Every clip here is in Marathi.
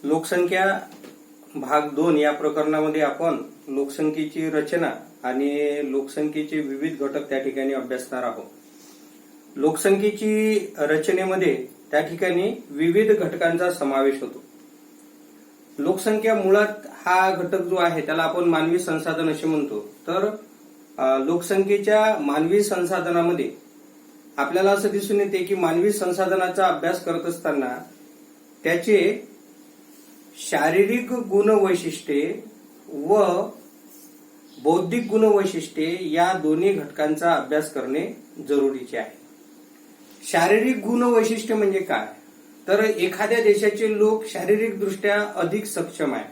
लोकसंख्या भाग 2 या प्रकरणामध्ये आपण लोकसंख्येची रचना आणि लोकसंख्येचे विविध घटक त्या ठिकाणी अभ्यासणार आहोत. लोकसंख्येची रचनेमध्ये त्या ठिकाणी विविध घटकांचा समावेश होतो. लोकसंख्या मुळात हा घटक जो आहे त्याला आपण मानवी संसाधन असे म्हणतो. तर लोकसंख्येच्या मानवी संसाधनामध्ये आपल्याला असं दिसून येते की मानवी संसाधनाचा अभ्यास करत असताना त्याचे शारीरिक गुणवैशिष्ट्ये व बौद्धिक गुणवैशिष्ट्ये या दोन्ही घटकांचा अभ्यास करणे जरुरीचे आहे. शारीरिक गुणवैशिष्ट्य म्हणजे काय? तर एखाद्या देशाचे लोक शारीरिकदृष्ट्या अधिक सक्षम आहे,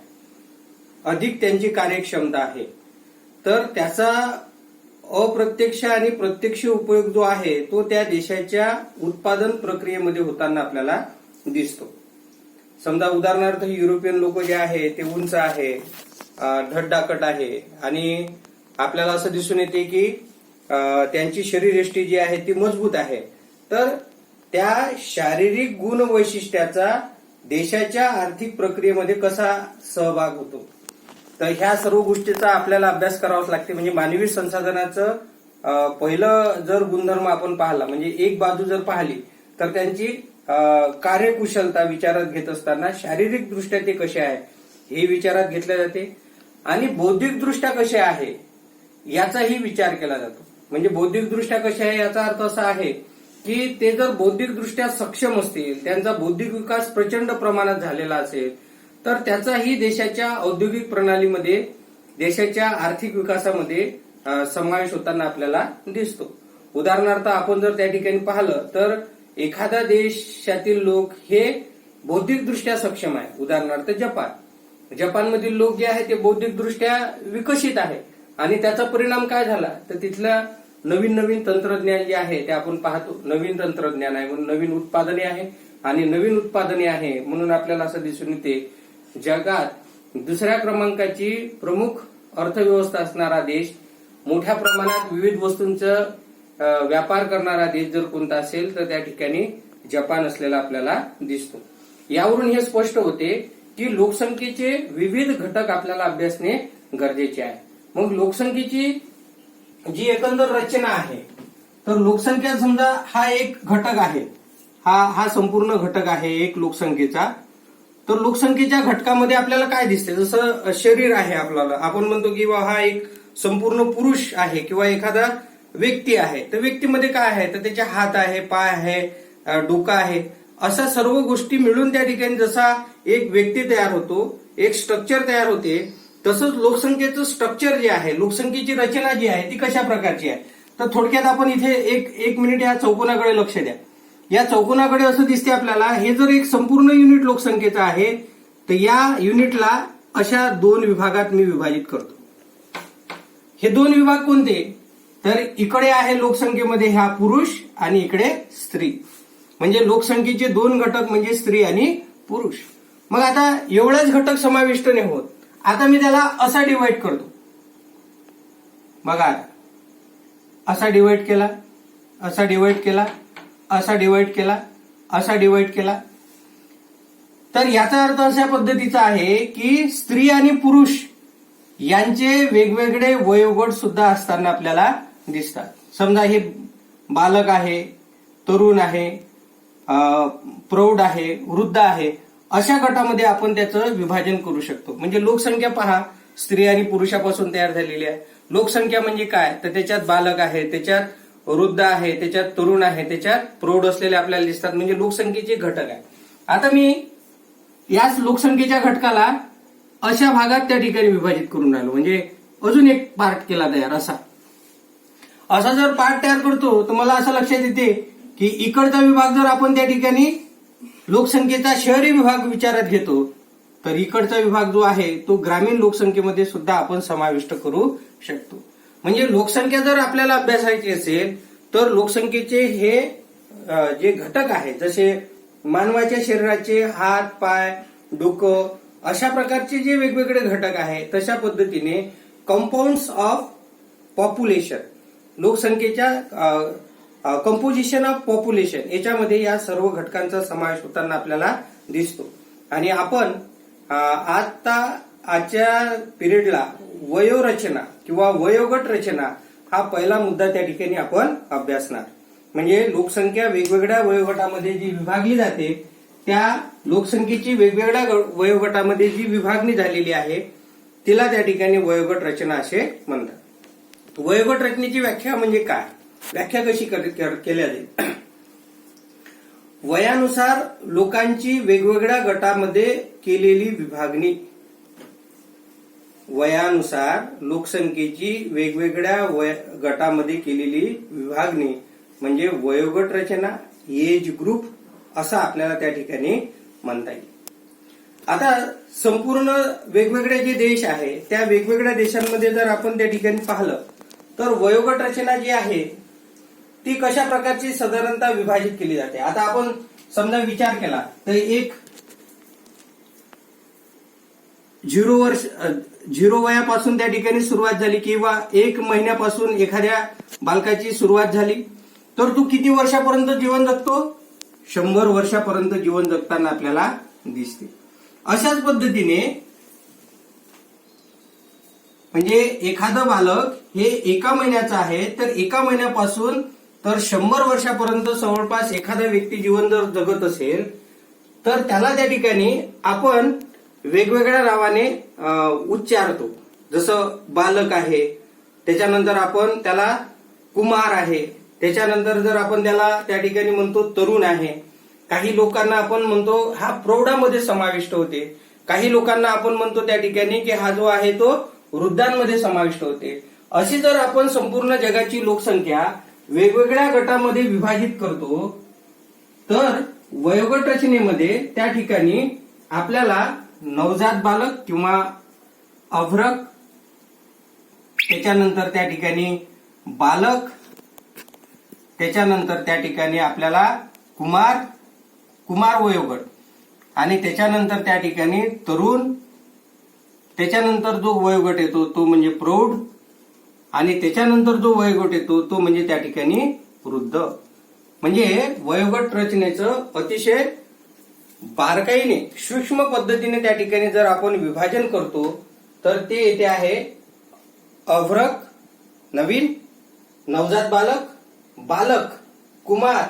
अधिक त्यांची कार्यक्षमता आहे, तर त्याचा अप्रत्यक्ष आणि प्रत्यक्ष उपयोग जो आहे तो त्या देशाच्या उत्पादन प्रक्रियेमध्ये होताना आपल्याला दिसतो. समजा उदाहरणार्थ युरोपियन लोक जे आहे ते उंच आहे, ढडदाकट आहे आणि आपल्याला असं दिसून येते की त्यांची शरीरयष्टी जी आहे ती मजबूत आहे. तर त्या शारीरिक गुण वैशिष्ट्याचा देशाच्या आर्थिक प्रक्रियेमध्ये कसा सहभाग होतो, तर ह्या सर्व गोष्टीचा आपल्याला अभ्यास करावाच लागते. म्हणजे मानवी संसाधनाचं पहिलं जर गुणधर्म आपण पाहिला म्हणजे एक बाजू जर पाहिली तर त्यांची कार्यकुशलता विचारात घेत असताना शारीरिक दृष्ट्या ते कसे आहे हे विचारात घेतले जाते आणि बौद्धिक दृष्ट्या कसे आहे याचाही विचार केला जातो. म्हणजे बौद्धिक दृष्ट्या कसे आहे याचा अर्थ असा आहे की ते जर बौद्धिक दृष्ट्या सक्षम असतील, त्यांचा बौद्धिक विकास प्रचंड प्रमाणात झालेला असेल तर त्याचाही देशाच्या औद्योगिक प्रणालीमध्ये, देशाच्या आर्थिक विकासामध्ये समावेश होताना आपल्याला दिसतो. उदाहरणार्थ आपण जर त्या ठिकाणी पाहिलं तर एखाद्या देशातील लोक हे बौद्धिकदृष्ट्या सक्षम आहे. उदाहरणार्थ जपानमधील लोक जे आहे ते बौद्धिकदृष्ट्या विकसित आहे आणि त्याचा परिणाम काय झाला तर तिथलं नवीन नवीन तंत्रज्ञान जे आहे ते आपण पाहतो. नवीन तंत्रज्ञान आहे म्हणून नवीन उत्पादने आहे आणि नवीन उत्पादने आहे म्हणून आपल्याला असं दिसून येते जगात दुसऱ्या क्रमांकाची प्रमुख अर्थव्यवस्था असणारा देश, मोठ्या प्रमाणात विविध वस्तूंचं व्यापार करणारा देश जर कोणता असेल तर त्या ठिकाणी जपान असलेला आपल्याला दिसतो. यावरून हे स्पष्ट होते की लोकसंख्येचे विविध घटक आपल्याला अभ्यासणे गरजेचे आहे. मग लोकसंख्येची जी एकंदर रचना आहे तर लोकसंख्या समजा हा एक घटक आहे, हा संपूर्ण घटक आहे एक लोकसंख्येचा. तर लोकसंख्येच्या घटकामध्ये आपल्याला काय दिसते, जसं शरीर आहे आपल्याला, आपण म्हणतो की हा एक संपूर्ण पुरुष आहे किंवा एखादा व्यक्ती आहे. तर व्यक्तीमध्ये काय आहे तर त्याचे हात आहे, पाय आहे, डोकं आहे, अशा सर्व गोष्टी मिळून त्या ठिकाणी जसा एक व्यक्ती तयार होतो, एक स्ट्रक्चर तयार होते, तसंच लोकसंख्येचं स्ट्रक्चर जे आहे, लोकसंख्येची रचना जी आहे ती कशा प्रकारची आहे. तर थोडक्यात आपण इथे एक मिनिट या चौकोनाकडे लक्ष द्या. या चौकोनाकडे असं दिसते आपल्याला हे जर एक संपूर्ण युनिट लोकसंख्येचं आहे तर या युनिटला अशा दोन विभागात मी विभाजित करतो. हे दोन विभाग कोणते तर इकडे आहे लोकसंख्येमध्ये हा पुरुष आणि इकडे स्त्री. म्हणजे लोकसंख्येचे दोन घटक म्हणजे स्त्री आणि पुरुष. मग आता एवढेच घटक समाविष्ट नाही होत, आता मी त्याला असा डिवाइड करतो. बघा असा डिवाइड केला, असा डिवाइड केला, असा डिवाइड केला, असा डिवाइड केला. तर याचा अर्थ अशा पद्धतीचा आहे की स्त्री आणि पुरुष यांचे वेगवेगळे वयोगट सुद्धा असताना आपल्याला दिसतात. समजा हे बालक आहे, तरुण आहे, प्रौढ आहे, वृद्ध आहे, अशा गटामध्ये आपण त्याचं विभाजन करू शकतो. म्हणजे लोकसंख्या पहा स्त्री आणि पुरुषापासून तयार झालेली आहे. लोकसंख्या म्हणजे काय तर त्याच्यात बालक आहे, त्याच्यात वृद्ध आहे, त्याच्यात तरुण आहे, त्याच्यात प्रौढ असलेले आपल्याला दिसतात. म्हणजे लोकसंख्येचे घटक आहे. आता मी याच लोकसंख्येच्या घटकाला अशा भागात त्या ठिकाणी विभाजित करून राहिलो. म्हणजे अजून एक पार्ट केला तयार. असा जर पार्ट तयार करतो तर मला असं लक्षात येते की इकडचा विभाग जर आपण त्या ठिकाणी लोकसंख्येचा शहरी विभाग विचारात घेतो तर इकडचा विभाग जो आहे तो ग्रामीण लोकसंख्येमध्ये सुद्धा आपण समाविष्ट करू शकतो. म्हणजे लोकसंख्या जर आपल्याला अभ्यासायची असेल तर लोकसंख्येचे हे जे घटक आहेत जसे मानवाच्या शरीराचे हात, पाय, डोकं अशा प्रकारचे जे वेगवेगळे घटक आहेत तशा पद्धतीने कंपाऊंड्स ऑफ पॉप्युलेशन, लोकसंख्येच्या कंपोजिशन ऑफ पॉप्युलेशन याच्यामध्ये या सर्व घटकांचा समावेश होताना आपल्याला दिसतो. आणि आपण आजच्या पिरियडला वयोरचना किंवा वयोगट रचना हा पहिला मुद्दा त्या ठिकाणी आपण अभ्यासणार. म्हणजे लोकसंख्या वेगवेगळ्या वयोगटामध्ये जी विभागली जाते त्या लोकसंख्येची वेगवेगळ्या वयोगटामध्ये जी विभागणी झालेली आहे तिला त्या ठिकाणी वयोगट रचना असे म्हणतात. वयोगट रचनेची व्याख्या म्हणजे काय, व्याख्या कशी केल्या जाईल. वयानुसार लोकांची वेगवेगळ्या गटामध्ये केलेली विभागणी. वयानुसार लोकसंख्येची वेगवेगळ्या गटामध्ये केलेली विभागणी म्हणजे वयोगट रचना, एज ग्रुप असं आपल्याला त्या ठिकाणी म्हणता येईल. आता संपूर्ण वेगवेगळे जे देश आहे त्या वेगवेगळ्या देशांमध्ये जर आपण त्या ठिकाणी पाहिलं तर वयोगट रचना जी आहे ती कशा प्रकारची साधारणतः विभाजित केली जाते. आता आपण समजा विचार केला तर एक 0 वयापासून त्या ठिकाणी सुरुवात झाली किंवा 1 महिन्यापासून एखाद्या बालकाची सुरुवात झाली तर तू किती वर्षापर्यंत जीवन जगतो, 100 वर्षापर्यंत जीवन जगताना आपल्याला दिसते. अशाच पद्धतीने म्हणजे एखादं बालक हे 1 महिन्याचं आहे तर 1 महिन्यापासून तर 100 वर्षापर्यंत जवळपास एखादा व्यक्ती जीवन जर जगत असेल तर त्याला त्या ठिकाणी आपण वेगवेगळ्या नावाने उच्चारतो. जसं बालक आहे, त्याच्यानंतर आपण त्याला कुमार आहे, त्याच्यानंतर जर आपण त्याला त्या ठिकाणी म्हणतो तरुण आहे. काही लोकांना आपण म्हणतो हा प्रौढामध्ये समाविष्ट होते, काही लोकांना आपण म्हणतो त्या ठिकाणी की हा जो आहे तो वृद्धांमध्ये समाविष्ट होते. अशी जर आपण संपूर्ण जगाची लोकसंख्या वेगवेगळ्या गटामध्ये विभाजित करतो तर वयोगट रचनेमध्ये त्या ठिकाणी आपल्याला नवजात बालक किंवा अभ्रक, त्याच्यानंतर त्या ठिकाणी बालक, त्याच्यानंतर त्या ठिकाणी आपल्याला कुमार वयोगट आणि त्याच्यानंतर त्या ठिकाणी तरुण, त्याच्यानंतर जो वयोगट येतो तो म्हणजे प्रौढ आणि त्याच्यानंतर जो वयोगट येतो तो म्हणजे त्या ठिकाणी वृद्ध. म्हणजे वयोगट रचनेचं अतिशय बारकाईने सूक्ष्म पद्धतीने त्या ठिकाणी जर आपण विभाजन करतो तर ते येते आहे अभ्रक, नवीन, नवजात बालक, बालक, कुमार,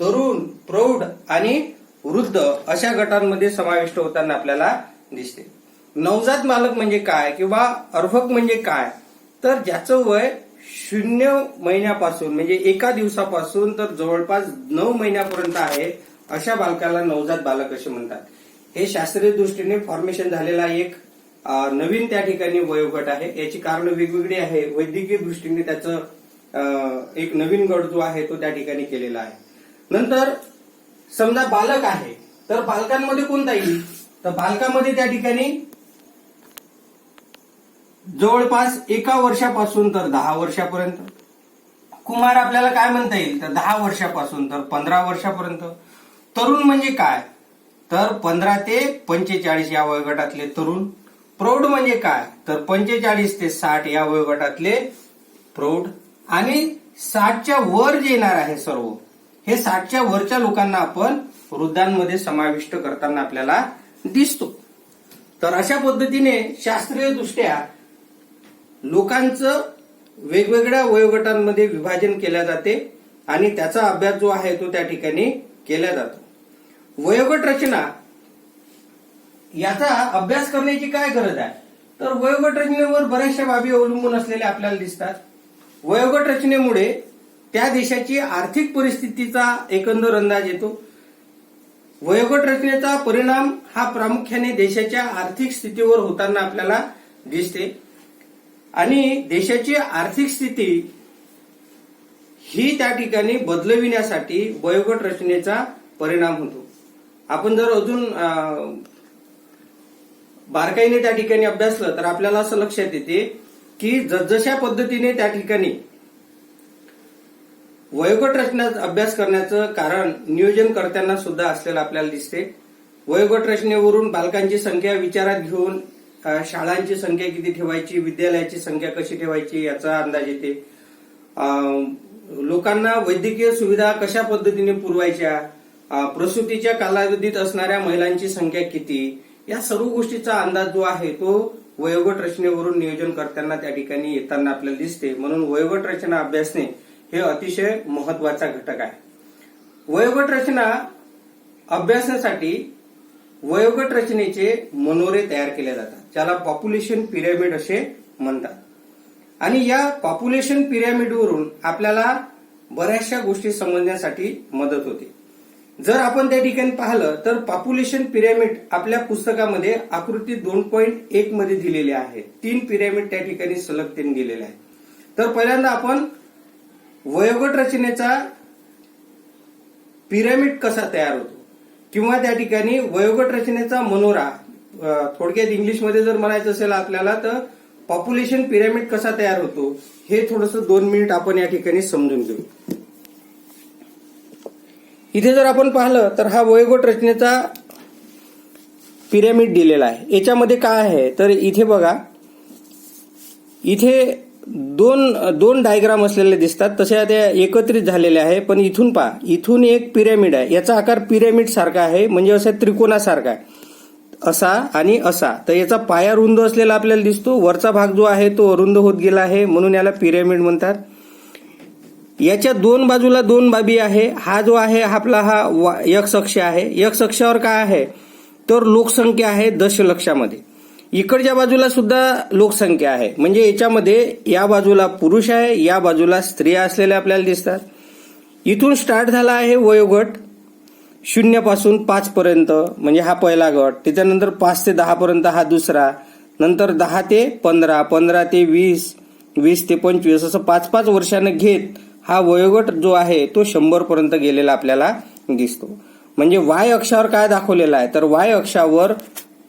तरुण, प्रौढ आणि वृद्ध अशा गटांमध्ये समाविष्ट होताना आपल्याला दिसते. नवजात बालक म्हणजे काय किंवा अर्भक म्हणजे काय तर ज्याचं वय 0 महिन्यापासून म्हणजे 1 दिवसापासून तर जवळपास 9 महिन्यापर्यंत आहे अशा बालकाला नवजात बालक असे म्हणतात. हे शास्त्रीय दृष्टीने फॉर्मेशन झालेला एक नवीन त्या ठिकाणी वयोगट आहे. याची कारण वेगवेगळी आहे. वैद्यकीय दृष्टीने त्याचं एक नवीन गट जो आहे तो त्या ठिकाणी केलेला आहे. नंतर समजा बालक आहे तर बालकांमध्ये कोणता येईल तर बालकामध्ये त्या ठिकाणी जवळपास 1 वर्षापासून तर 10 वर्षापर्यंत. कुमार आपल्याला काय म्हणता येईल तर 10 वर्षापासून तर 15 वर्षापर्यंत. तरुण म्हणजे काय तर 15 ते 45 या वयोगटातले तरुण. प्रौढ म्हणजे काय तर 45 ते 60 या वयोगटातले प्रौढ. आणि 60च्या वर जे येणार आहे सर्व हे 60च्या वरच्या लोकांना आपण वृद्धांमध्ये समाविष्ट करताना आपल्याला दिसतो. तर अशा पद्धतीने शास्त्रीय दृष्ट्या लोकांचं वेगवेगळ्या वयोगटांमध्ये विभाजन केल्या जाते आणि त्याचा अभ्यास जो आहे तो त्या ठिकाणी केला जातो. वयोगट रचना याचा अभ्यास करण्याची काय गरज आहे तर वयोगट रचनेवर बऱ्याचशा बाबी अवलंबून असलेल्या आपल्याला दिसतात. वयोगट रचनेमुळे त्या देशाची आर्थिक परिस्थितीचा एकंदर अंदाज येतो. वयोगट रचनेचा परिणाम हा प्रामुख्याने देशाच्या आर्थिक स्थितीवर होताना आपल्याला दिसते आणि देशाची आर्थिक स्थिती ही त्या ठिकाणी बदलविण्यासाठी वयोगट रचनेचा परिणाम होतो. आपण जर अजून बारकाईने त्या ठिकाणी अभ्यासलं तर आपल्याला असं लक्षात येते की जसजशा पद्धतीने त्या ठिकाणी वयोगट रचनेचा अभ्यास करण्याचं कारण नियोजन करताना सुद्धा असलेलं आपल्याला दिसते. वयोगट रचनेवरून बालकांची संख्या विचारात घेऊन शाळांची संख्या किती ठेवायची, विद्यालयाची संख्या कशी ठेवायची याचा अंदाज येते. लोकांना वैद्यकीय सुविधा कशा पद्धतीने पुरवायच्या, प्रसूतीच्या कालावधीत असणाऱ्या महिलांची संख्या किती या सर्व गोष्टीचा अंदाज जो आहे तो वयोगट रचनेवरून नियोजन करताना त्या ठिकाणी येताना आपल्याला दिसते. म्हणून वयोगट रचना अभ्यासणे हे अतिशय महत्वाचा घटक आहे. वयोगट रचना अभ्यासासाठी वयोगट रचनेचे मनोरे तयार केले जातात, ज्याला पॉप्युलेशन पिरॅमिड असे म्हणतात. आणि या पॉप्युलेशन पिरॅमिडवरून आपल्याला बऱ्याचशा गोष्टी समजण्यासाठी मदत होते. जर आपण त्या ठिकाणी पाहिलं तर पॉप्युलेशन पिरॅमिड आपल्या पुस्तकामध्ये आकृती 2.1 मध्ये दिलेले आहे. 3 पिरॅमिड त्या ठिकाणी सलगतेने गेलेले आहेत. तर पहिल्यांदा आपण वयोगट रचनेचा पिरॅमिड कसा तयार होतो किंवा त्या ठिकाणी वयोगट रचनेचा मनोरा, थोडक्यात इंग्लिशमध्ये जर म्हणायचं असेल आपल्याला तर पॉप्युलेशन पिरॅमिड कसा तयार होतो हे थोडंसं 2 मिनिट आपण या ठिकाणी समजून घेऊ. इथे जर आपण पाहिलं तर हा वयोगट रचनेचा पिरॅमिड दिलेला आहे. याच्यामध्ये काय आहे तर इथे बघा, इथे दोन डायग्राम असलेले दिसतात, तशा त्या एकत्रित झालेल्या आहे. पण इथून पहा, इथून एक पिरॅमिड आहे, याचा आकार पिरॅमिड सारखा आहे, म्हणजे असं त्रिकोणासारखा आहे, असा आणि असा. तर याचा पाया रुंद असलेला आपल्याला दिसतो, वरचा भाग जो आहे तो अरुंद होत गेला आहे, म्हणून याला पिरॅमिड म्हणतात. याच्या 2 बाजूला 2 बाबी आहे. हा जो आहे आपला हा एक्स अक्ष आहे. एक्स अक्षावर काय आहे तर लोकसंख्या आहे दशलक्षामध्ये. इकडच्या बाजूला सुद्धा लोकसंख्या आहे, म्हणजे याच्यामध्ये या बाजूला पुरुष आहे, या बाजूला स्त्रिया असलेल्या आपल्याला दिसतात. इथून स्टार्ट झाला आहे वयोगट 0 पासून 5 पर्यंत, म्हणजे हा पहिला गट. त्याच्यानंतर 5 ते 10 पर्यंत हा दुसरा, नंतर 10 ते 15, 15 ते 20, 20 ते 25 असं 5-5 वर्षांना घेत हा वयोगट जो आहे तो 100 पर्यंत गेलेला आपल्याला दिसतो. म्हणजे वाय अक्षावर काय दाखवलेलं आहे तर वाय अक्षावर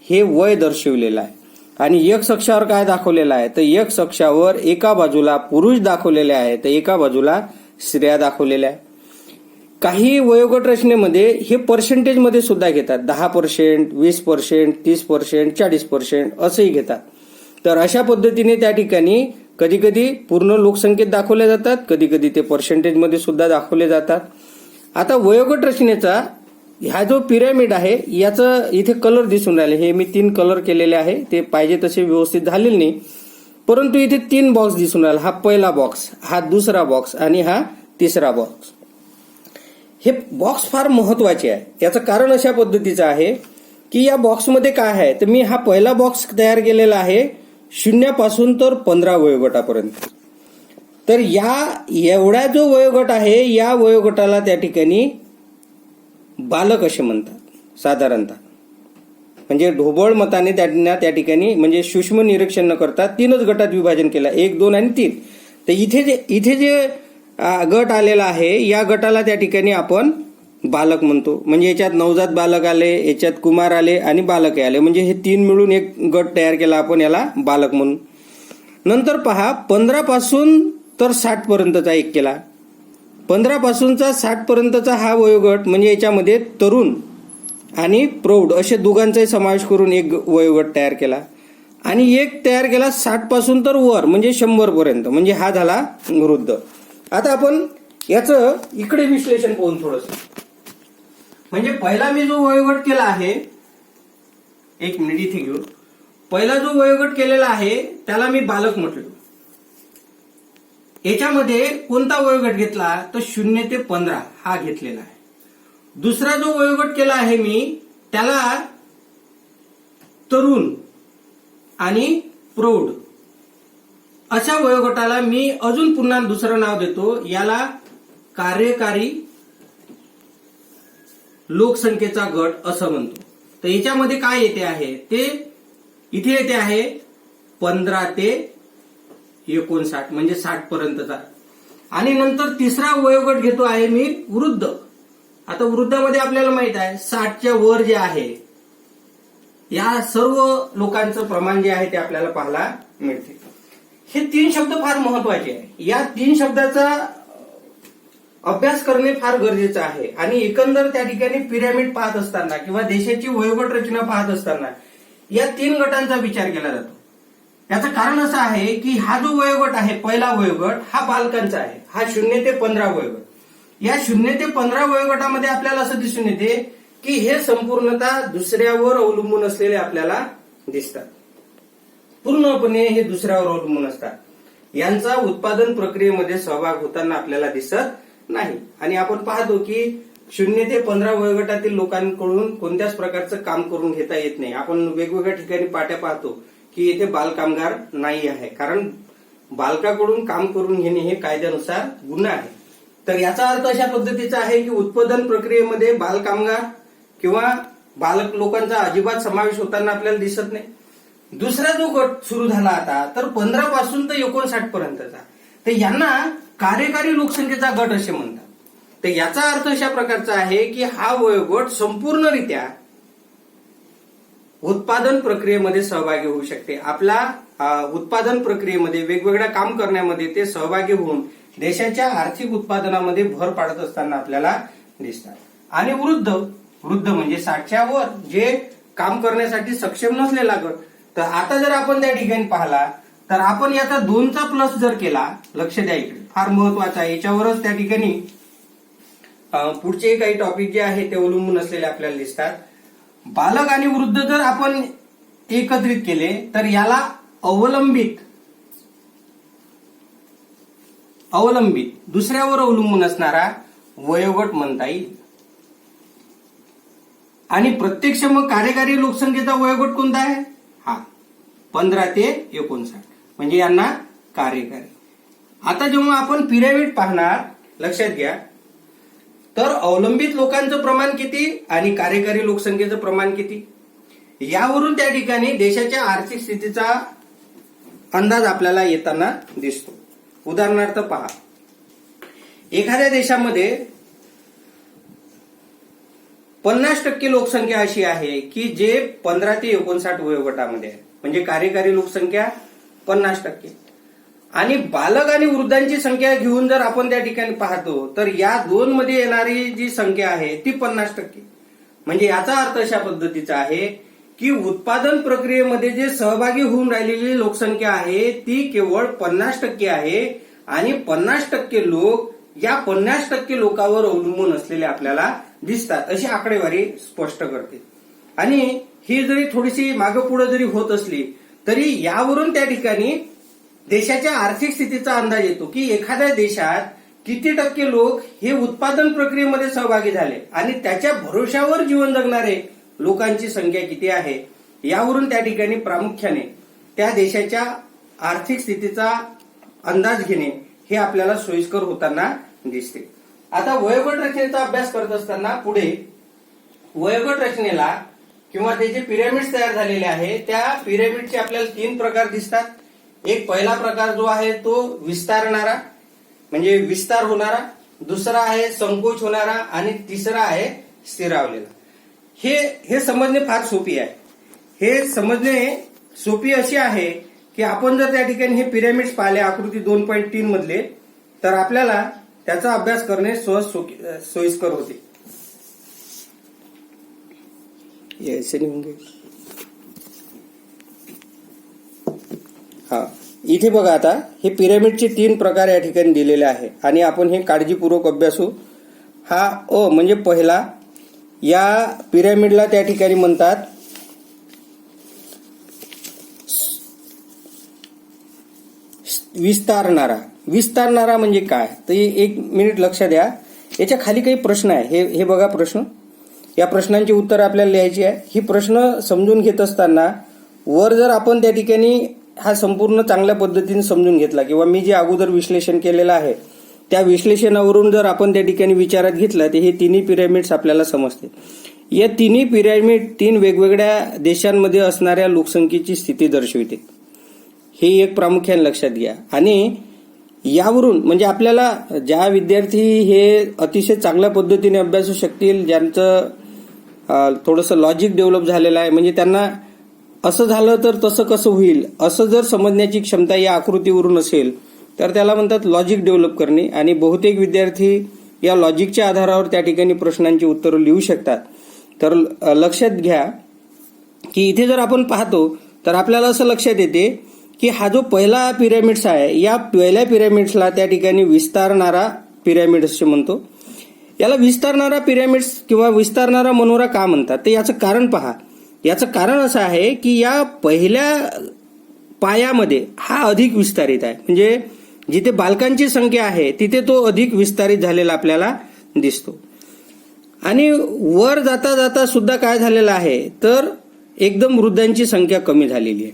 हे वय दर्शविलेलं आहे, आणि एक्स अक्षावर काय दाखवलेलं आहे तर एक्स अक्षावर एका बाजूला पुरुष दाखवलेले आहे तर एका बाजूला स्त्रिया दाखवलेल्या आहे. काही वयोगट रचनेमध्ये हे पर्सेंटेजमध्ये सुद्धा घेतात, 10%, 20%, 30%, 40% असंही घेतात. तर अशा पद्धतीने त्या ठिकाणी कधी कधी पूर्ण लोकसंख्येत दाखवल्या जातात, कधी कधी ते पर्सेंटेजमध्ये सुद्धा दाखवले जातात. आता वयोगट रचनेचा हा जो पिरॅमिड आहे याचं इथे कलर दिसून राहिले, हे मी 3 कलर केलेले आहे, ते पाहिजे तसे व्यवस्थित झालेले नाही, परंतु इथे 3 बॉक्स दिसून राहिले. हा पहिला बॉक्स, हा दुसरा बॉक्स आणि हा तिसरा बॉक्स. हे बॉक्स फार महत्वाचे आहे. याचं कारण अशा पद्धतीचं आहे की या बॉक्समध्ये काय आहे तर मी हा पहिला बॉक्स तयार केलेला आहे 0 पासून तर 15 वयोगटापर्यंत. तर एवढा जो वयोगट आहे या वयोगटाला त्या ठिकाणी बालक असे म्हणतात साधारणतः. म्हणजे ढोबळ मताने त्यांना त्या ठिकाणी म्हणजे सूक्ष्म निरीक्षण न करता 3च गटात विभाजन केलं, 1, 2 आणि 3. तर इथे जे गट आलेला आहे या गटाला त्या ठिकाणी आपण बालक म्हणतो. म्हणजे याच्यात नवजात बालक आले, याच्यात कुमार आले आणि बालक आले, म्हणजे हे 3 मिळून एक गट तयार केला आपण, याला बालक म्हणून. नंतर पहा 15 पासून तर 60 पर्यंतचा एक केला. 15 पासूनचा 60 पर्यंतचा हा वयोगट, म्हणजे याच्यामध्ये तरुण आणि प्रौढ असे दोघांचाही समावेश करून एक वयोगट तयार केला. आणि एक तयार केला 60 पासून तर वर, म्हणजे 100 पर्यंत, म्हणजे हा झाला वृद्ध. आता आपण याचं इकडे विश्लेषण पाहून थोडंसं, म्हणजे पहिला मी जो वयोगट केला आहे, 1 मिनिट इथे घेऊ, पहिला जो वयोगट केलेला आहे त्याला मी बालक म्हटलो. याच्यामध्ये कोणता वयोगट घेतला तर 0 ते 15 हा घेतलेला आहे. दुसरा जो वयोगट केला आहे मी त्याला तरुण आणि प्रौढ अशा वयोगटाला मी अजून पुन्हा दुसरं नाव देतो, याला कार्यकारी लोकसंख्येचा गट असं म्हणतो. तर याच्यामध्ये काय येते आहे ते इथे येते आहे 15 ते 59, म्हणजे 60 पर्यंतचा. आणि नंतर तिसरा वयोगट घेतो आहे मी वृद्ध. आता वृद्धामध्ये आपल्याला माहित आहे 60च्या वर जे आहे या सर्व लोकांचं प्रमाण जे आहे ते आपल्याला पाहायला मिळते. हे 3 शब्द फार महत्वाचे आहे. या 3 शब्दाचा अभ्यास करणे फार गरजेचं आहे. आणि एकंदर त्या ठिकाणी पिरॅमिड पाहत असताना किंवा देशाची वयोगट रचना पाहत असताना या 3 गटांचा विचार केला जातो. याचं कारण असं आहे की हा जो वयोगट आहे पहिला वयोगट हा बालकांचा आहे, हा 0 ते 15 वयोगट. या 0 ते 15 वयोगटामध्ये आपल्याला असं दिसून येते की हे संपूर्णतः दुसऱ्यावर अवलंबून असलेले आपल्याला दिसतात. पूर्णपणे हे दुसऱ्यावर अवलंबून असतात. यांचा उत्पादन प्रक्रियेमध्ये सहभाग होताना आपल्याला दिसत नाही. आणि आपण पाहतो की 0 ते 15 वयोगटातील लोकांकडून कोणत्याच प्रकारचं काम करून घेता येत नाही. आपण वेगवेगळ्या ठिकाणी पाट्या पाहतो की येथे बालकामगार नाही आहे, कारण बालकाकडून काम करून घेणे हे कायद्यानुसार गुन्हा आहे. तर याचा अर्थ अशा पद्धतीचा आहे की उत्पादन प्रक्रियेमध्ये बालकामगार किंवा बालक लोकांचा अजिबात समावेश होताना आपल्याला दिसत नाही. दुसरा जो गट सुरू झाला आता तर 15 पासून तर 59 पर्यंतचा, तर यांना कार्यकारी लोकसंख्येचा गट असे म्हणतात. तर याचा अर्थ अशा प्रकारचा आहे की हा वयोगट संपूर्णरित्या उत्पादन प्रक्रियेमध्ये सहभागी होऊ शकते. आपला उत्पादन प्रक्रियेमध्ये वेगवेगळ्या काम करण्यामध्ये ते सहभागी होऊन देशाच्या आर्थिक उत्पादनामध्ये भर पाडत असताना आपल्याला दिसतात. आणि वृद्ध म्हणजे 60च्या वर जे काम करण्यासाठी सक्षम नसलेला गट. तर आता जर आपण त्या ठिकाणी पाहिला तर आपण याचा 2चा प्लस जर केला, लक्ष द्या इकडे फार महत्वाचा आहे, याच्यावरच त्या ठिकाणी पुढचे काही टॉपिक जे आहे ते अवलंबून असलेले आपल्याला दिसतात. बालक आणि वृद्ध जर आपण एकत्रित केले तर याला अवलंबित दुसऱ्यावर अवलंबून असणारा वयोगट म्हणता येईल. आणि प्रत्यक्ष मग कार्यकारी लोकसंख्येचा वयोगट कोणता आहे? हा 15 ते 59, म्हणजे यांना कार्यकारी. आता जेव्हा आपण पिरॅमिड पाहणार, लक्षात घ्या, तर अवलंबित लोकांचं प्रमाण किती आणि कार्यकारी लोकसंख्येचं प्रमाण किती, यावरून त्या ठिकाणी देशाच्या आर्थिक स्थितीचा अंदाज आपल्याला येताना दिसतो. उदाहरणार्थ पहा, एखाद्या देशामध्ये 50% लोकसंख्या अशी आहे की जे 15 ते 59 वयोगटामध्ये आहे, म्हणजे कार्यकारी लोकसंख्या 50%. आणि बालक आणि वृद्धांची संख्या घेऊन जर आपण त्या ठिकाणी पाहतो तर या दोन मध्ये येणारी जी संख्या आहे ती 50%. म्हणजे याचा अर्थ अशा पद्धतीचा आहे की उत्पादन प्रक्रियेमध्ये जे सहभागी होऊन राहिलेली लोकसंख्या आहे ती केवळ 50% आहे. आणि 50% लोक या 50% लोकांवर अवलंबून असलेले आपल्याला दिसतात, अशी आकडेवारी स्पष्ट करते. आणि ही जरी थोडीशी मागं पुढे जरी होत असली तरी यावरून त्या ठिकाणी देशाच्या आर्थिक स्थितीचा अंदाज येतो की एखाद्या देशात किती टक्के लोक हे उत्पादन प्रक्रियेमध्ये सहभागी झाले आणि त्याच्या भरोशावर जीवन जगणारे लोकांची संख्या किती आहे, यावरून त्या ठिकाणी प्रामुख्याने त्या देशाच्या आर्थिक स्थितीचा अंदाज घेणे हे आपल्याला सोयीस्कर होताना दिसते. आता वयोगट रचनेचा अभ्यास करत असताना पुढे वयोगट रचनेला किंवा त्याचे पिरॅमिड्स तयार झालेले आहे, त्या पिरॅमिडचे आपल्याला 3 प्रकार दिसतात. एक पहिला प्रकार जो आहे तो विस्तारणारा, म्हणजे विस्तार होणारा, दुसरा आहे संकोच होणारा आणि तिसरा आहे स्थिरावलेला. हे समजणे फार सोपी आहे. हे समजणे सोपी अशी आहे की आपण जर त्या ठिकाणी हे पिरॅमिड्स पाहिले आकृती 2.3 मधले, तर आपल्याला त्याचा अभ्यास करणे सहज सोयीस्कर होते. हा, इथे बघा, आता हे पिरॅमिडचे 3 प्रकार या ठिकाणी दिलेले आहे आणि आपण हे काळजीपूर्वक अभ्यासू. हा म्हणजे पहिला, या पिरॅमिडला त्या ठिकाणी म्हणतात विस्तारणारा म्हणजे काय, तर 1 मिनिट लक्ष द्या. याच्या खाली काही प्रश्न आहे, हे बघा प्रश्न. या प्रश्नांची उत्तर आपल्याला लिहायची आहे. ही प्रश्न समजून घेत असताना वर जर आपण त्या ठिकाणी हा संपूर्ण चांगल्या पद्धतीने समजून घेतला किंवा मी जे अगोदर विश्लेषण केलेलं आहे त्या विश्लेषणावरून जर आपण त्या ठिकाणी विचारात घेतलं तर हे 3 पिरॅमिड्स आपल्याला समजते. या 3 पिरॅमिड 3 वेगवेगळ्या देशांमध्ये असणाऱ्या लोकसंख्येची स्थिती दर्शविते. हे एक प्रामुख्याने लक्षात घ्या. आणि यावरून म्हणजे आपल्याला ज्या विद्यार्थी हे अतिशय चांगल्या पद्धतीने अभ्यासू शकतील, ज्यांचं थोडंसं लॉजिक डेव्हलप झालेलं आहे, म्हणजे त्यांना असं झालं तर तसं कसं होईल असं जर समजण्याची क्षमता या आकृतीवरून असेल तर त्याला म्हणतात लॉजिक डेव्हलप करणे. आणि बहुतेक विद्यार्थी या लॉजिकच्या आधारावर त्या ठिकाणी प्रश्नांची उत्तरं लिहू शकतात. तर लक्षात घ्या की इथे जर आपण पाहतो तर आपल्याला असं लक्षात येते की हा जो पहिला पिरॅमिड्स आहे, या पहिल्या पिरॅमिड्सला त्या ठिकाणी विस्तारणारा पिरॅमिड असे म्हणतो. याला विस्तारणारा पिरॅमिड्स किंवा विस्तारणारा मनोरा का म्हणतात ते याचं कारण पहा. याचं कारण असं आहे की या पहिल्या पायामध्ये हा अधिक विस्तारित आहे. म्हणजे जिथे बालकांची संख्या आहे तिथे तो अधिक विस्तारित झालेला आपल्याला दिसतो. आणि वर जाता जाता सुद्धा काय झालेलं आहे तर एकदम वृद्धांची संख्या कमी झालेली आहे.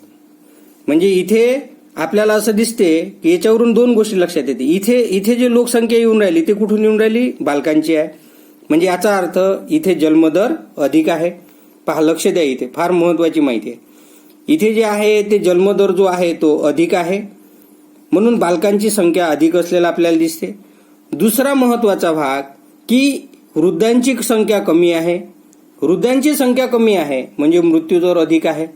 म्हणजे इथे आपल्याला असं दिसते की याच्यावरून दोन गोष्टी लक्षात येते. इथे जे लोकसंख्या येऊन राहिली ते कुठून येऊन राहिली, बालकांची आहे. म्हणजे याचा अर्थ इथे जन्मदर अधिक आहे. पहा, लक्ष द्या, इथे फार महत्वाची माहिती आहे. इथे जे आहे ते जन्मदर जो आहे तो अधिक आहे, म्हणून बालकांची संख्या अधिक असलेला आपल्याला दिसते. दुसरा महत्वाचा भाग की वृद्धांची संख्या कमी आहे. वृद्धांची संख्या कमी आहे म्हणजे मृत्यूदर अधिक आहे.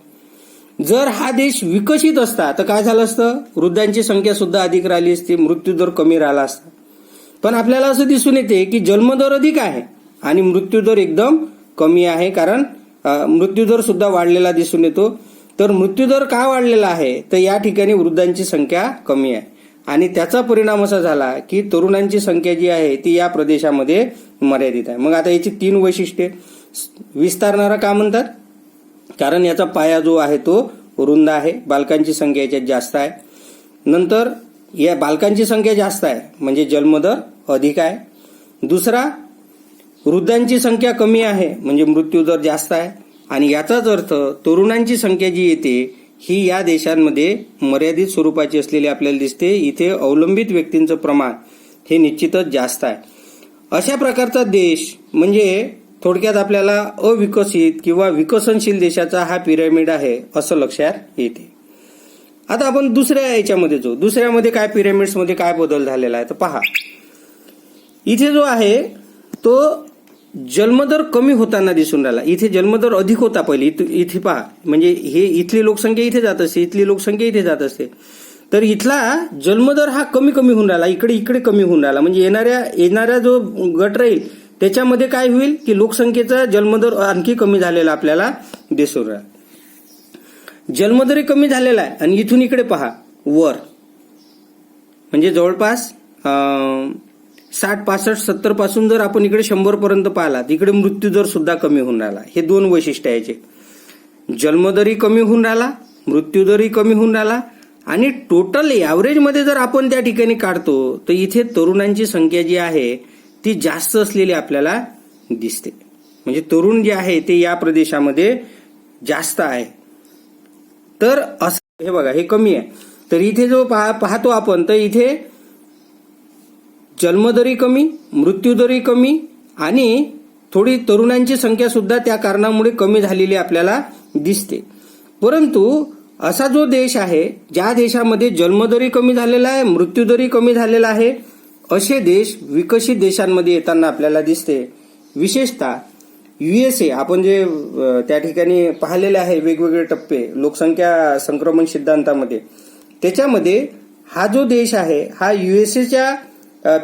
जर हा देश विकसित असता तर काय झालं असतं, वृद्धांची संख्या सुद्धा अधिक राहिली असती, मृत्यूदर कमी राहिला असता. पण आपल्याला असं दिसून येते की जन्मदर अधिक आहे आणि मृत्यूदर एकदम कमी आहे, कारण मृत्यूदर सुद्धा वाढलेला दिसून येतो. तर मृत्यूदर का वाढलेला आहे तर या ठिकाणी वृद्धांची संख्या कमी आहे आणि त्याचा परिणाम असा झाला की तरुणांची संख्या जी आहे ती या प्रदेशामध्ये मर्यादित आहे. मग आता याची 3 वैशिष्ट्ये. विस्तारणारा का म्हणतात, कारण याचा पाया जो आहे तो रुंद आहे, बालकांची संख्या याच्यात जास्त आहे. नंतर या बालकांची संख्या जास्त आहे म्हणजे जन्मदर अधिक आहे. दुसरा, वृद्धांची संख्या कमी आहे म्हणजे मृत्यूदर जास्त आहे. आणि याचाच अर्थ तरुणांची संख्या जी येते ही या देशांमध्ये मर्यादित स्वरूपाची असलेली आपल्याला दिसते. इथे अवलंबित व्यक्तींचं प्रमाण हे निश्चितच जास्त आहे. अशा प्रकारचा देश म्हणजे थोडक्यात आपल्याला अविकसित किंवा विकसनशील देशाचा हा पिरॅमिड आहे असं लक्षात येते. आता आपण दुसऱ्या याच्यामध्ये दुसऱ्यामध्ये काय पिरॅमिड्समध्ये काय बदल झालेला आहे तर पहा, इथे जो आहे तो जन्मदर कमी होताना दिसून राहिला. इथे जन्मदर अधिक होता पहिले. इथे पहा, म्हणजे हे इथली लोकसंख्या इथे जात असते, इथली लोकसंख्या इथे जात असते. तर इथला जन्मदर हा कमी होऊन राहिला, इकडे कमी होऊन राहिला. म्हणजे येणाऱ्या जो गट राहील त्याच्यामध्ये काय होईल की लोकसंख्येचा जन्मदर आणखी कमी झालेला आपल्याला दिसून राहिला. जन्मदरही कमी झालेला आहे आणि इथून इकडे पहा वर, म्हणजे जवळपास 60, 65, 70 पासून जर आपण इकडे 100 पर्यंत पाहिला तिकडे मृत्यूदर सुद्धा कमी होऊन राहिला. हे 2 वैशिष्ट्य याचे, जन्मदरही कमी होऊन राहिला, मृत्यूदरही कमी होऊन राहिला. आणि टोटल ॲव्हरेज मध्ये जर आपण त्या ठिकाणी काढतो तर इथे तरुणांची संख्या जी आहे ती जास्त असलेली आपल्याला दिसते. म्हणजे तरुण जे आहे ते या प्रदेशामध्ये जास्त आहे. तर असं हे बघा, हे कमी आहे. तर इथे जो पाहतो आपण तर इथे जन्मदरही कमी, मृत्यूदरही कमी आणि थोडी तरुणांची संख्या सुद्धा त्या कारणामुळे कमी झालेली आपल्याला दिसते. परंतु असा जो देश आहे ज्या देशामध्ये जन्मदरही कमी झालेला आहे, मृत्यूदरही कमी झालेला आहे, असे देश विकसित देशांमध्ये येताना आपल्याला दिसते. विशेषतः USA आपण जे त्या ठिकाणी पाहिलेले आहे वेगवेगळे टप्पे लोकसंख्या संक्रमण सिद्धांतामध्ये, त्याच्यामध्ये हा जो देश आहे हा USAच्या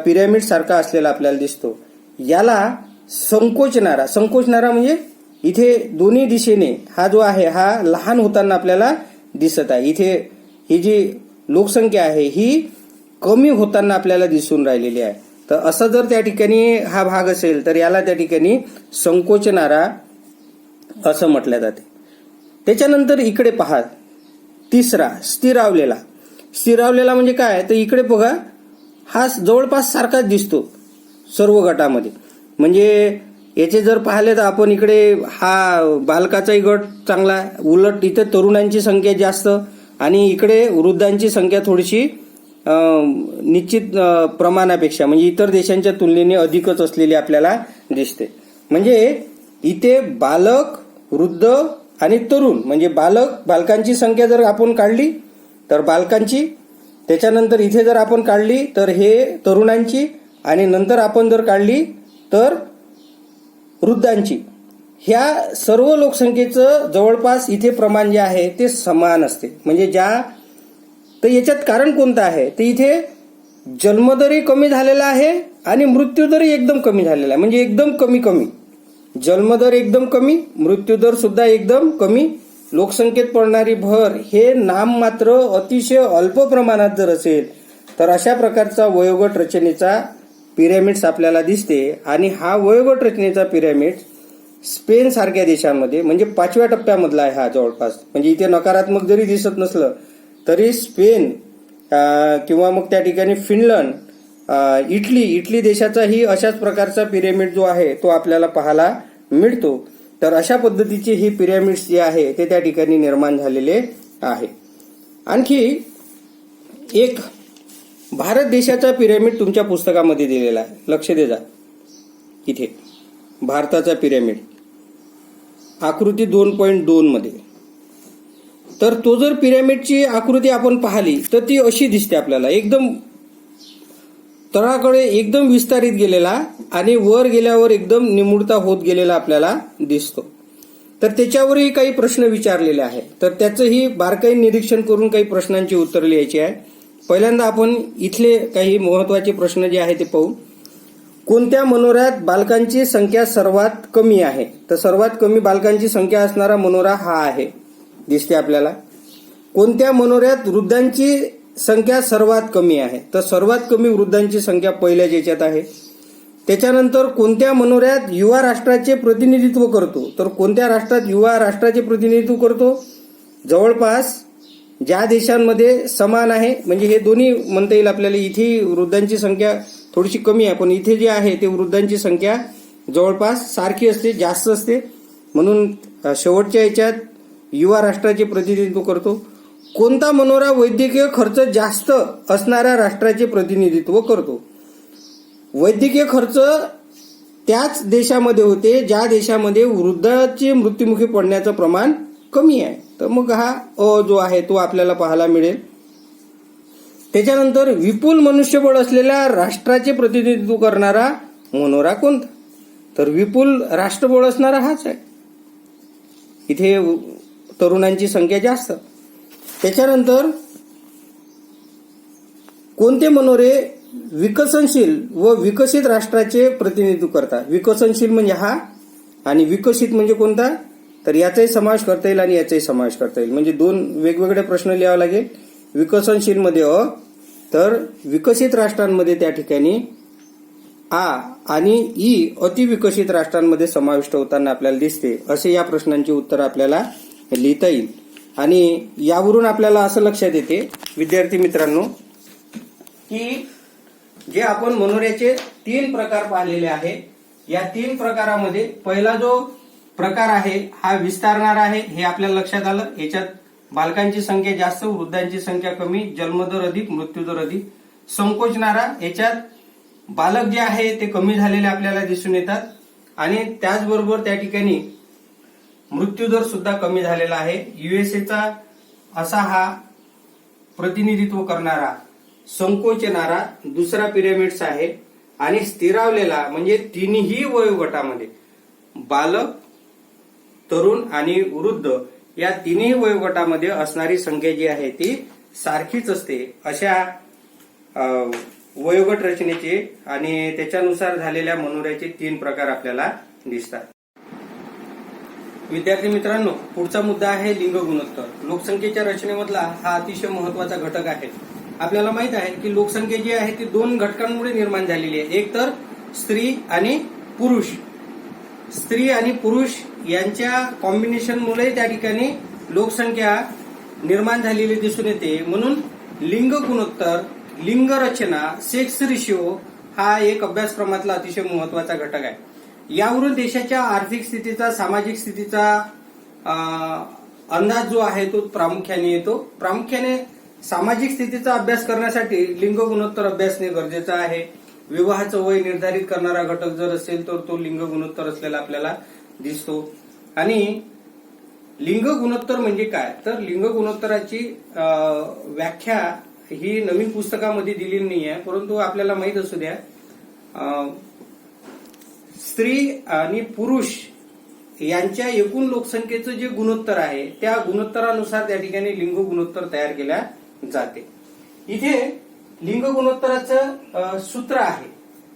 पिरॅमिड सारखा असलेला आपल्याला दिसतो. याला संकोचणारा म्हणजे इथे दोन्ही दिशेने हा जो आहे हा लहान होताना आपल्याला दिसत आहे. इथे ही जी लोकसंख्या आहे ही कमी होताना आपल्याला दिसून राहिलेली आहे. तर असं जर त्या ठिकाणी हा भाग असेल तर याला त्या ठिकाणी संकोचणारा असं म्हटलं जाते. त्याच्यानंतर इकडे पहा, तिसरा स्थिरावलेला म्हणजे काय तर इकडे बघा हा जवळपास सारखाच दिसतो सर्व गटामध्ये. म्हणजे याचे जर पाहिले तर आपण इकडे हा बालकाचाही गट चांगला, उलट इथे तरुणांची संख्या जास्त आणि इकडे वृद्धांची संख्या थोडीशी निश्चित प्रमाणापेक्षा म्हणजे इतर देशांच्या तुलनेने अधिकच असलेली आपल्याला दिसते. म्हणजे इथे बालक, वृद्ध आणि तरुण म्हणजे बालकांची संख्या जर आपण काढली तर बालकांची, त्याच्यानंतर इथे जर आपण काढली तर हे तरुणांची आणि नंतर आपण जर काढली तर वृद्धांची, ह्या सर्व लोकसंख्येचं जवळपास इथे प्रमाण जे आहे ते समान असते. म्हणजे तर याच्यात कारण कोणतं आहे तर इथे जन्मदरही कमी झालेला आहे आणि मृत्यूदरही एकदम कमी झालेला आहे. म्हणजे एकदम कमी जन्मदर एकदम कमी, मृत्यूदर सुद्धा एकदम कमी. लोकसंख्येत पडणारी भर हे नाममात्र अतिशय अल्प प्रमाणात जर असेल तर अशा प्रकारचा वयोगट रचनेचा पिरॅमिड्स आपल्याला दिसते आणि हा वयोगट रचनेचा पिरॅमिड स्पेन सारख्या देशांमध्ये म्हणजे 5व्या टप्प्यामधला आहे हा जवळपास. म्हणजे इथे नकारात्मक जरी दिसत नसलं तरी स्पेन किंवा मग त्या ठिकाणी फिनलंड, इटली देशाचाही अशाच प्रकारचा पिरॅमिड जो आहे तो आपल्याला पाहायला मिळतो. तर अशा पद्धतीचे हे पिरॅमिड्स जे आहे ते त्या ठिकाणी निर्माण झालेले आहे. आणखी एक भारत देशाचा पिरॅमिड तुमच्या पुस्तकामध्ये दिलेला आहे, लक्ष दे जा. इथे भारताचा पिरॅमिड आकृती 2.2 मध्ये. तर तो जर पिरॅमिडची आकृती आपण पाहिली तर ती अशी दिसते आपल्याला, एकदम तळाकडे एकदम विस्तारित गेलेला आणि वर गेल्यावर एकदम निमुळता होत गेलेला आपल्याला दिसतो. तर त्याच्यावरही काही प्रश्न विचारलेले आहेत. तर त्याचंही बारकाई निरीक्षण करून काही प्रश्नांची उत्तरं लिहायची आहे. पहिल्यांदा आपण इथले काही महत्वाचे प्रश्न जे आहे ते पाहू. कोणत्या मनोऱ्यात बालकांची संख्या सर्वात कमी आहे? तर सर्वात कमी बालकांची संख्या असणारा मनोरा हा आहे, दिसते आपल्याला. कोणत्या मनोऱ्यात वृद्धांची संख्या सर्वात कमी आहे? तर सर्वात कमी वृद्धांची संख्या पहिल्याच याच्यात आहे. त्याच्यानंतर कोणत्या मनोऱ्यात युवा राष्ट्राचे प्रतिनिधित्व करतो? तर कोणत्या राष्ट्रात युवा राष्ट्राचे प्रतिनिधित्व करतो? जवळपास ज्या देशांमध्ये समान आहे, म्हणजे हे दोन्ही म्हणता येईल आपल्याला. इथे वृद्धांची संख्या थोडीशी कमी आहे, पण इथे जे आहे ते वृद्धांची संख्या जवळपास सारखी असते, जास्त असते. म्हणून शेवटच्या याच्यात युवा राष्ट्राचे प्रतिनिधित्व करतो. कोणता मनोरा वैद्यकीय खर्च जास्त असणाऱ्या राष्ट्राचे प्रतिनिधित्व करतो? वैद्यकीय खर्च त्याच देशामध्ये होते ज्या देशामध्ये वृद्धाचे मृत्युमुखी पडण्याचं प्रमाण कमी आहे. तर मग हा जो आहे तो आपल्याला पाहायला मिळेल. त्याच्यानंतर विपुल मनुष्यबळ असलेल्या राष्ट्राचे प्रतिनिधित्व करणारा मनोरा कोणता? तर विपुल राष्ट्रबळ असणारा हाच आहे. इथे तरुणांची संख्या जास्त. त्याच्यानंतर कोणते मनोरे विकसनशील व विकसित राष्ट्राचे प्रतिनिधित्व करतात? विकसनशील म्हणजे हा आणि विकसित म्हणजे कोणता? तर याचाही समावेश करता येईल आणि याचाही समावेश करता येईल. म्हणजे दोन वेगवेगळे प्रश्न लिहावे लागेल. विकसनशील मध्ये तर विकसित राष्ट्रांमध्ये त्या ठिकाणी आ आणि ई अतिविकसित राष्ट्रांमध्ये समाविष्ट होताना आपल्याला दिसते. असे या प्रश्नांची उत्तर आपल्याला लिहिता येईल. आणि यावरून आपल्याला असं लक्षात येते विद्यार्थी मित्रांनो की जे आपण मनोऱ्याचे 3 प्रकार पाहिलेले आहे, या 3 प्रकारामध्ये पहिला जो प्रकार आहे हा विस्तारणारा आहे, हे आपल्याला लक्षात आलं. याच्यात बालकांची संख्या जास्त, वृद्धांची संख्या कमी, जन्मदर अधिक, मृत्यूदर अधिक. संकोचणारा, याच्यात बालक जे आहे ते कमी झालेले आपल्याला दिसून येतात आणि त्याचबरोबर त्या ठिकाणी मृत्यूदर सुद्धा कमी झालेला आहे. युएसएचा असा हा प्रतिनिधित्व करणारा संकोचणारा दुसरा पिरॅमिड्स आहे. आणि स्थिरावलेला म्हणजे तिन्ही वयोगटामध्ये बालक, तरुण आणि वृद्ध या तिन्ही वयोगटामध्ये असणारी संख्या जी आहे ती सारखीच असते. अशा वयोगट रचनेचे आणि त्याच्यानुसार झालेल्या मनोऱ्याचे 3 प्रकार आपल्याला दिसतात. विद्यार्थी मित्रांनो, पुढचा मुद्दा आहे लिंग गुणोत्तर. लोकसंख्येच्या रचनेमधला हा अतिशय महत्वाचा घटक आहे. आपल्याला माहित आहे की लोकसंख्या जी आहे ती 2 घटकांमुळे निर्माण झालेली आहे. एक तर स्त्री आणि पुरुष. स्त्री आणि पुरुष यांच्या कॉम्बिनेशनमुळे त्या ठिकाणी लोकसंख्या निर्माण झालेली दिसून येते. म्हणून लिंग गुणोत्तर, लिंग रचना, सेक्स रेशिओ हा एक अभ्यासक्रमातला अतिशय महत्वाचा घटक आहे. यावरून देशाच्या आर्थिक स्थितीचा, सामाजिक स्थितीचा अंदाज जो आहे तो प्रामुख्याने येतो. प्रामुख्याने सामाजिक स्थितीचा अभ्यास करण्यासाठी लिंग गुणोत्तर अभ्यासणे गरजेचं आहे. विवाहाचं वय निर्धारित करणारा घटक जर असेल तर तो लिंग गुणोत्तर असलेला आपल्याला दिसतो. आणि लिंग गुणोत्तर म्हणजे काय? तर लिंग गुणोत्तराची व्याख्या ही नवीन पुस्तकामध्ये दिलेली नाही आहे, परंतु आपल्याला माहित असू द्या स्त्री आणि पुरुष यांच्या एकूण लोकसंख्येचं जे गुणोत्तर आहे त्या गुणोत्तरानुसार त्या ठिकाणी लिंग गुणोत्तर तयार केल्या जाते. इथे लिंग गुणोत्तराचं सूत्र आहे.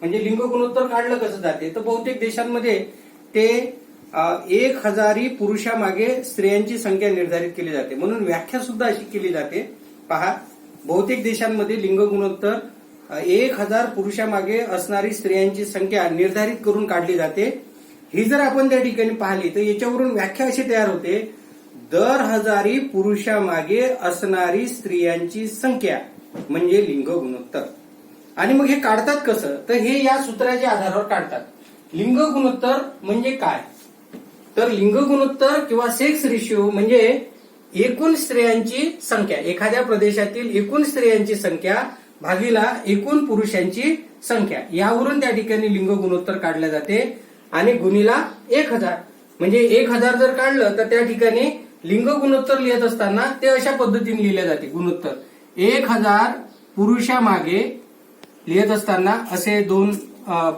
म्हणजे लिंग गुणोत्तर काढलं कसं जाते तर बहुतेक देशांमध्ये ते 1000 पुरुषामागे स्त्रियांची संख्या निर्धारित केली जाते. म्हणून व्याख्या सुद्धा अशी केली जाते. पहा, बहुतेक देशांमध्ये लिंग गुणोत्तर 1000 पुरुषामागे असणारी स्त्रियांची संख्या निर्धारित करून काढली जाते. ही जर आपण त्या ठिकाणी पाहिली तर याच्यावरून व्याख्या अशी तयार होते, दर 1000 पुरुषामागे असणारी स्त्रियांची संख्या म्हणजे लिंग गुणोत्तर. आणि मग हे काढतात कसं, तर हे या सूत्राच्या आधारावर काढतात. लिंग गुणोत्तर म्हणजे काय, तर लिंग गुणोत्तर किंवा सेक्स रेशिओ म्हणजे एकूण स्त्रियांची संख्या, एखाद्या प्रदेशातील एकूण स्त्रियांची संख्या भागीला एकूण पुरुषांची संख्या, यावरून त्या ठिकाणी लिंग गुणोत्तर काढले जाते. आणि गुणीला 1000 म्हणजे 1000 जर काढलं तर त्या ठिकाणी लिंग गुणोत्तर लिहित असताना ते अशा पद्धतीने लिहिले जाते. गुणोत्तर 1000 पुरुषामागे लिहित असताना असे 2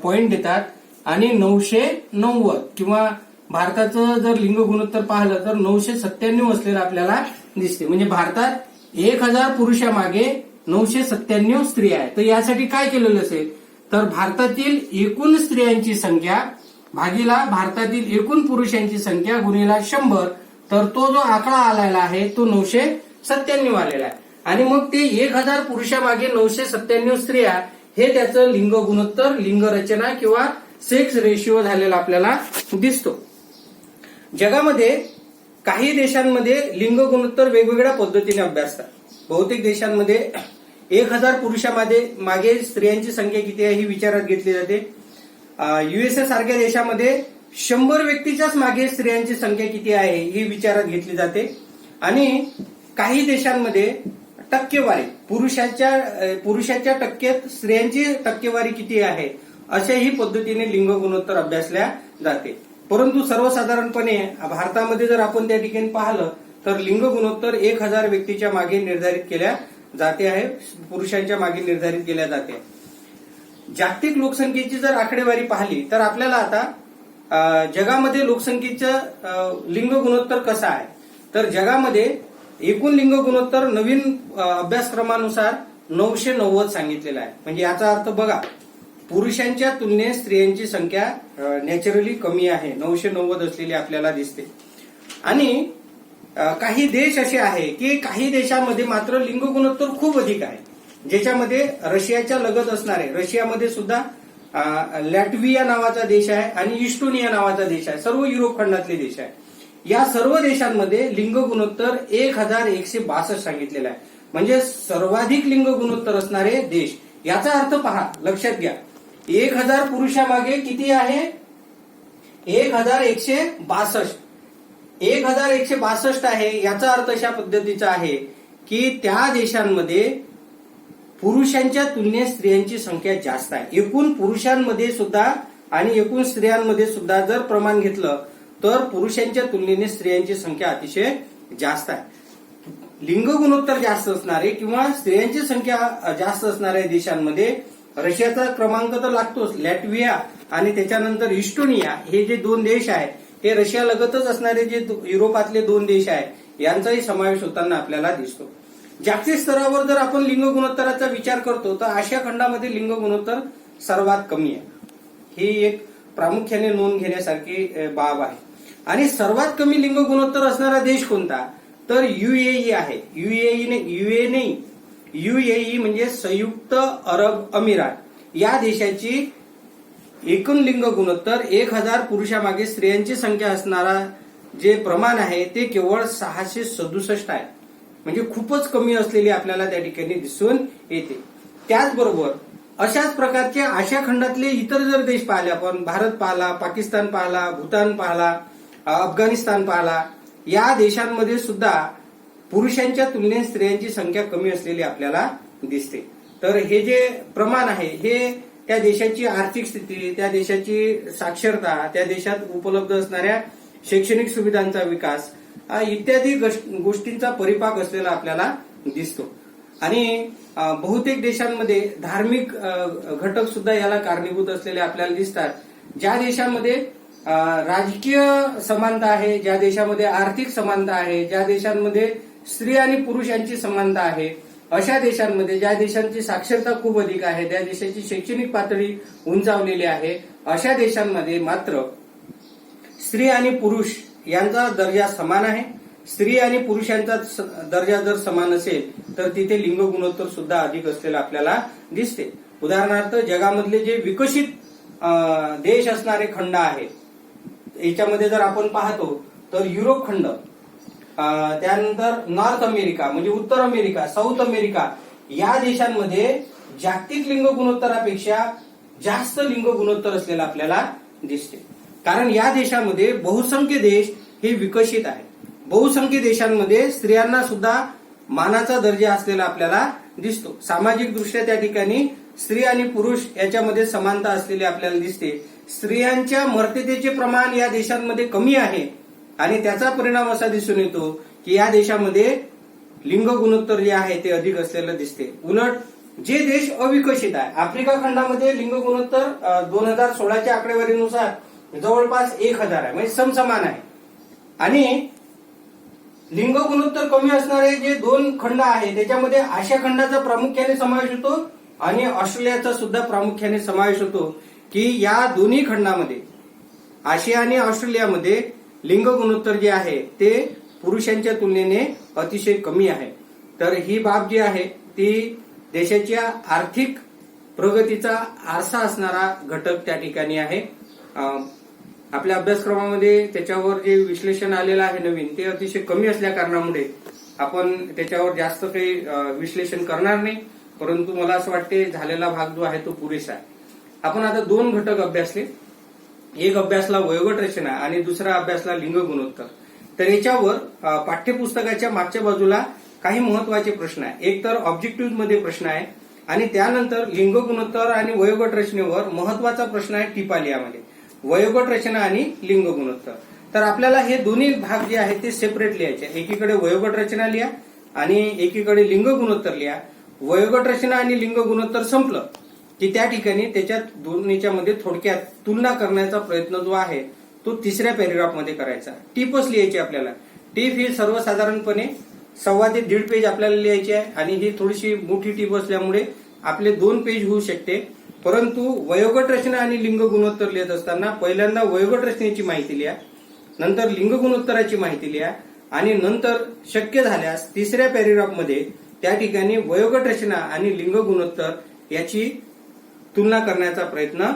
पॉइंट देतात आणि 990 किंवा भारताचं जर लिंग गुणोत्तर पाहिलं तर 997 असलेलं आपल्याला दिसते. म्हणजे भारतात 1000 पुरुषामागे 997 स्त्रिया आहेत. तर यासाठी काय केलेलं असेल, तर भारतातील एकूण स्त्रियांची संख्या भागीला भारतातील एकूण पुरुषांची संख्या गुणीला 100, तर तो जो आकडा आलेला आहे तो 997 आलेला आहे. आणि मग ते 1000 पुरुषामागे 997 स्त्रिया हे त्याचं लिंग गुणोत्तर, लिंग रचना किंवा सेक्स रेशिओ झालेला आपल्याला दिसतो. जगामध्ये काही देशांमध्ये लिंग गुणोत्तर वेगवेगळ्या पद्धतीने अभ्यासतात. बहुतेक देशांमध्ये 1000 पुरुषामागे मागे स्त्रियांची संख्या किती आहे ही विचारात घेतली जाते. USA सारख्या देशामध्ये 100 व्यक्तीच्याच मागे स्त्रियांची संख्या किती आहे ही विचारात घेतली जाते. आणि काही देशांमध्ये टक्केवारी, पुरुषाच्या टक्क्यात स्त्रियांची टक्केवारी किती आहे अशाही पद्धतीने लिंग गुणोत्तर अभ्यासल्या जाते. परंतु सर्वसाधारणपणे भारतामध्ये जर आपण त्या ठिकाणी पाहिलं तर लिंग गुणोत्तर 1000 व्यक्तीच्या मागे निर्धारित केल्या जाते आहे, पुरुषांच्या मागे निर्धारित केल्या जाते. जागतिक लोकसंख्येची जर आकडेवारी पाहिली तर आपल्याला आता जगामध्ये लोकसंख्येचं लिंग गुणोत्तर कसं आहे, तर जगामध्ये एकूण लिंग गुणोत्तर नवीन अभ्यासक्रमानुसार 990 सांगितलेलं आहे. म्हणजे याचा अर्थ बघा, पुरुषांच्या तुलनेत स्त्रियांची संख्या नॅचरली कमी आहे, 990 असलेली आपल्याला दिसते. आणि काही देश असे आहे की काही देशांमध्ये मात्र लिंग गुणोत्तर खूप अधिक आहे, ज्याच्यामध्ये रशियाच्या लगत असणारे, रशियामध्ये सुद्धा लॅटव्हिया नावाचा देश आहे आणि इस्टोनिया नावाचा देश आहे, सर्व युरोप खंडातले देश आहे. या सर्व देशांमध्ये लिंग गुणोत्तर 1162 सांगितलेलं आहे. म्हणजे सर्वाधिक लिंग गुणोत्तर असणारे देश. याचा अर्थ पहा, लक्षात घ्या, 1000 पुरुषामागे किती आहे, 1162. 1162 आहे. याचा अर्थ अशा पद्धतीचा आहे की त्या देशांमध्ये पुरुषांच्या तुलनेत स्त्रियांची संख्या जास्त आहे. एकूण पुरुषांमध्ये सुद्धा आणि एकूण स्त्रियांमध्ये सुद्धा जर प्रमाण घेतलं तर पुरुषांच्या तुलनेने स्त्रियांची संख्या अतिशय जास्त आहे. लिंग गुणोत्तर जास्त असणारे किंवा स्त्रियांची संख्या जास्त असणाऱ्या देशांमध्ये रशियाचा क्रमांक तर लागतोच, लॅटव्हिया आणि त्याच्यानंतर इस्टोनिया हे जे 2 देश आहेत, हे रशिया लगतच असणारे जे युरोपातले 2 देश आहेत यांचाही समावेश होताना आपल्याला दिसतो. जागतिक स्तरावर जर आपण लिंग गुणोत्तराचा विचार करतो तर आशिया खंडामध्ये लिंग गुणोत्तर सर्वात कमी आहे. ही एक प्रामुख्याने नोंद घेण्यासारखी बाब आहे. आणि सर्वात कमी लिंग गुणोत्तर असणारा देश कोणता, तर UAE आहे. UAE म्हणजे संयुक्त अरब अमिरात. या देशाची एकूण लिंग गुणोत्तर 1000 पुरुषामागे स्त्रियांची संख्या असणारा जे प्रमाण आहे ते केवळ 667 आहे. म्हणजे खूपच कमी असलेली आपल्याला त्या ठिकाणी दिसून येते. त्याचबरोबर अशाच प्रकारचे आशिया खंडातले इतर जर देश पाहिले, आपण भारत पाहिला, पाकिस्तान पाहिला, भूतान पाहिला, अफगाणिस्तान पाहिला, या देशांमध्ये सुद्धा पुरुषांच्या तुलनेत स्त्रियांची संख्या कमी असलेली आपल्याला दिसते. तर हे जे प्रमाण आहे हे त्या देशाची आर्थिक स्थिती, त्या देशाची साक्षरता, त्या देशात उपलब्ध असणाऱ्या शैक्षणिक सुविधांचा विकास इत्यादी गोष्टींचा परिपाक असलेला आपल्याला दिसतो. आणि बहुतेक देशांमध्ये धार्मिक घटक सुद्धा याला कारणीभूत असलेले आपल्याला दिसतात. ज्या देशांमध्ये राजकीय समानता आहे, ज्या देशामध्ये आर्थिक समानता आहे, ज्या देशांमध्ये स्त्री आणि पुरुष यांची समानता आहे, अशा देशांमध्ये, ज्या देशांची साक्षरता खूप अधिक आहे, त्या देशाची शैक्षणिक पातळी उंचावलेली आहे, अशा देशांमध्ये मात्र स्त्री आणि पुरुष यांचा दर्जा समान आहे. स्त्री आणि पुरुषांचा दर्जा जर समान असेल तर तिथे लिंग गुणोत्तर सुद्धा अधिक असलेलं आपल्याला दिसते. उदाहरणार्थ जगामधले जे विकसित देश असणारे खंड आहेत याच्यामध्ये जर आपण पाहतो तर युरोप खंड, त्यानंतर नॉर्थ अमेरिका म्हणजे उत्तर अमेरिका, साऊथ अमेरिका या देशांमध्ये जागतिक लिंग गुणोत्तरापेक्षा जास्त लिंग गुणोत्तर असलेलं आपल्याला दिसते. कारण या देशामध्ये बहुसंख्य देश हे विकसित आहे. बहुसंख्य देशांमध्ये स्त्रियांना सुद्धा मानाचा दर्जा असलेला आपल्याला दिसतो. सामाजिक दृष्ट्या त्या ठिकाणी स्त्री आणि पुरुष याच्यामध्ये समानता असलेली आपल्याला दिसते. स्त्रियांच्या मर्यादेचे प्रमाण या देशांमध्ये कमी आहे आणि त्याचा परिणाम असा दिसून येतो की या देशामध्ये लिंग गुणोत्तर जे आहे ते अधिक असलेलं दिसते. उलट जे देश अविकसित आहे, आफ्रिका खंडामध्ये लिंग गुणोत्तर 2016च्या आकडेवारीनुसार जवळपास 1000 आहे, म्हणजे समसमान आहे. आणि लिंग गुणोत्तर कमी असणारे जे 2 खंड आहेत त्याच्यामध्ये आशिया खंडाचा प्रामुख्याने समावेश होतो आणि ऑस्ट्रेलियाचा सुद्धा प्रामुख्याने समावेश होतो की या दोन्ही खंडामध्ये आशिया आणि ऑस्ट्रेलियामध्ये लिंग गुणोत्तर जे आहे ते पुरुषांच्या तुलनेने अतिशय कमी आहे. तर ही बाब जी आहे ती देशाच्या आर्थिक प्रगतीचा आरसा असणारा घटक त्या ठिकाणी आहे. आपल्या अभ्यासक्रमामध्ये त्याच्यावर जे विश्लेषण आलेलं आहे नवीन ते अतिशय कमी असल्या कारणामुळे आपण त्याच्यावर जास्त काही विश्लेषण करणार नाही. परंतु मला असं वाटते झालेला भाग जो आहे तो पुरेसा आहे. आपण आता 2 घटक अभ्यासले. एक अभ्यासला वयोगट रचना आणि दुसरा अभ्यासला लिंग गुणोत्तर. तर याच्यावर पाठ्यपुस्तकाच्या मागच्या बाजूला काही महत्वाचे प्रश्न आहे. एक तर ऑब्जेक्टिव्ह मध्ये प्रश्न आहे आणि त्यानंतर लिंग गुणोत्तर आणि वयोगट रचनेवर महत्वाचा प्रश्न आहे टिपालियामध्ये, वयोगट रचना आणि लिंग गुणोत्तर. तर आपल्याला हे दोन्ही भाग जे आहेत ते सेपरेट लिहायचे. एकीकडे वयोगट रचना लिहा आणि एकीकडे लिंग गुणोत्तर लिहा. वयोगट रचना आणि लिंग गुणोत्तर संपलं की त्या ठिकाणी त्याच्यात दोन्हीच्या मध्ये थोडक्यात तुलना करण्याचा प्रयत्न जो आहे तो 3ऱ्या पॅरेग्राफ मध्ये करायचा. टिपच लिहायची आपल्याला. टिप ही सर्वसाधारणपणे 1.25 ते 1.5 पेज आपल्याला लिहायची आहे आणि ही थोडीशी मोठी टिप असल्यामुळे आपले 2 पेज होऊ शकते. परंतु वयोगट रचना आणि लिंग गुणोत्तर लिहित असताना पहिल्यांदा वयोगट रचनेची माहिती लिहा, नंतर लिंग गुणोत्तराची माहिती लिहा आणि नंतर शक्य झाल्यास 3ऱ्या पॅरेग्राफ मध्ये त्या ठिकाणी वयोगट रचना आणि लिंग गुणोत्तर याची तुलना करण्याचा प्रयत्न